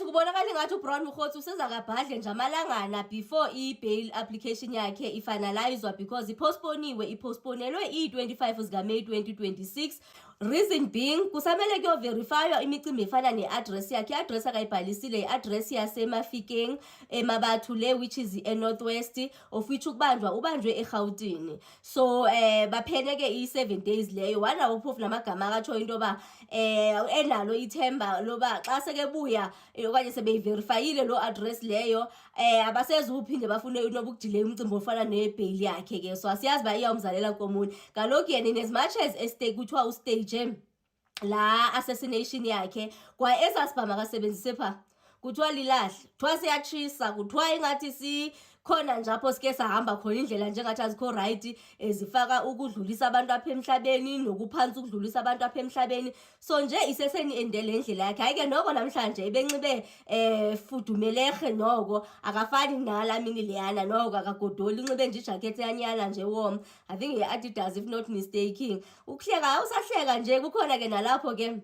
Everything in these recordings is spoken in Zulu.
kubonakala ngathi uBrown Mokgotsi usezakabhadle nje amalangana before i-bail application yakhe ifinalizwa because ipostponelwe i-25 zikaMeyi 2026. Reason being kusamele kuyoverifywa imicimbi efana ne-address yakhe. I-address akayibhalisile i-address yaseMafikeng eMabathu le which is e-Northwest of which ubanjwe eGauteng. So bapheneke i-7 days leyo wanawo phofu namagama akatsho into yoba enalo ithemba loba xa sekebuya okanye sebeyiverifyile lo address leyo abasezuphinde bafune noba ukudilay umcimbi ofana ne-bail yakhe ke. So asiyazi ba iyawumzalela komuni kaloku yena as much as kuthiwa ustage la assassination yakhe kwa esasibhama kasebenzise pha kuthiwa lilahle kuthiwa siyatshisa kuthiwa ingathi khona nje apho sike sahamba khona indlela njengathi azikho right ezifaka ukudlulisa abantu apha emhlabeni nokuphansi ukudlulisa abantu apha emhlabeni. So nje iseseni endele indlela yakhe ayike noko namhlanje ibenxibe fudumelehe noko akafani nalamini leyana noko akagodoli inxibe nje ijacket yanyana nje warm I think ye-Adidas if not mistaken. Ukuhleka usahleka nje kukhona ke nalapho ke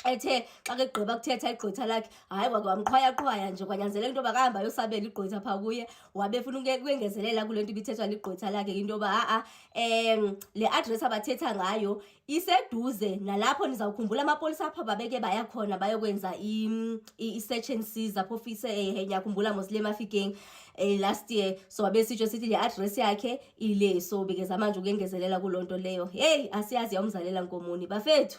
ethe xa kegqiba kuthetha igqwetha lakhe hayi kwamqhwaya nje kwanyanzeleka into yoba kahamba yosabela igqwetha phaa kuye wabe funa ukwengezelela kule nto ibithethwa ligqwetha lakhe into yoba le address abathetha ngayo iseduze nalapho nizawukhumbula amapolisa apha babeke baya khona bayokwenza i-search and seize apho ngiyakhumbula mos le Mafikeng last year. So wabe sitsho sithi le address yakhe ile so bekeza manje ukengezelela kuloo nto leyo. Hey asiyazi yawumzalela nkomoni bafethu.